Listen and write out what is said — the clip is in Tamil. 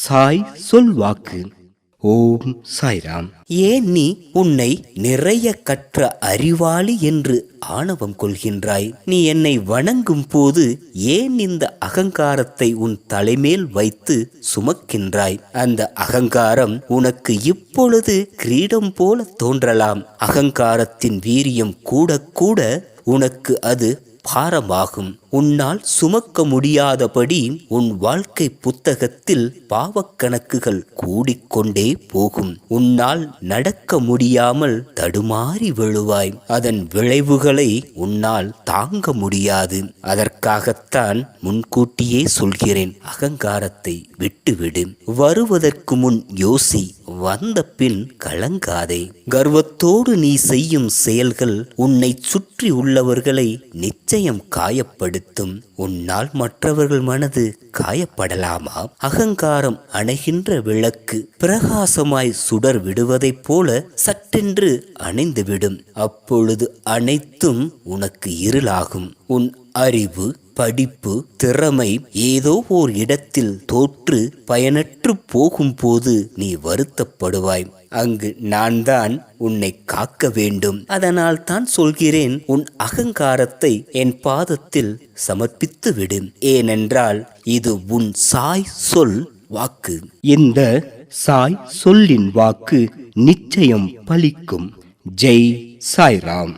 சாய் சொல் வாக்கு. ஓம் சாய்ராம். ஏன் நீ உன்னை நிறைய கற்ற அறிவாளி என்று ஆணவம் கொள்கின்றாய்? நீ என்னை வணங்கும் போது ஏன் இந்த அகங்காரத்தை உன் தலைமேல் வைத்து சுமக்கின்றாய்? அந்த அகங்காரம் உனக்கு இப்பொழுது கிரீடம் போல தோன்றலாம். அகங்காரத்தின் வீரியம் கூட கூட உனக்கு அது பாரமாகும். உன்னால் சுமக்க முடியாதபடி உன் வாழ்க்கை புத்தகத்தில் பாவக்கணக்குகள் கூடிக்கொண்டே போகும். உன்னால் நடக்க முடியாமல் தடுமாறி விழுவாய். அதன் விளைவுகளை உன்னால் தாங்க முடியாது. அதற்காகத்தான் முன்கூட்டியே சொல்கிறேன், அகங்காரத்தை விட்டுவிடு. வருவதற்கு முன் யோசி, வந்த பின் கலங்காதே. கர்வத்தோடு நீ செய்யும் செயல்கள் உன்னை சுற்றி உள்ளவர்களை நிச்சயம் காயப்படுத்தும். உன்னால் மற்றவர்கள் மனது காயப்படலாமா? அகங்காரம் அணைகின்ற விளக்கு பிரகாசமாய் சுடர் விடுவதைப் போல சட்டென்று அணைந்துவிடும். அப்பொழுது அனைத்தும் உனக்கு இருளாகும். உன் அறிவு, படிப்பு, திறமை ஏதோ ஓர் இடத்தில் தோற்று பயனற்று போகும்போது நீ வருத்தப்படுவாய். அங்கு நான் தான் உன்னை காக்க வேண்டும். அதனால் தான் சொல்கிறேன், உன் அகங்காரத்தை என் பாதத்தில் சமர்ப்பித்து விடு. ஏனென்றால் இது உன் சாய் சொல் வாக்கு. இந்த சாய் சொல்லின் வாக்கு நிச்சயம் பலிக்கும். ஜெய் சாய்ராம்.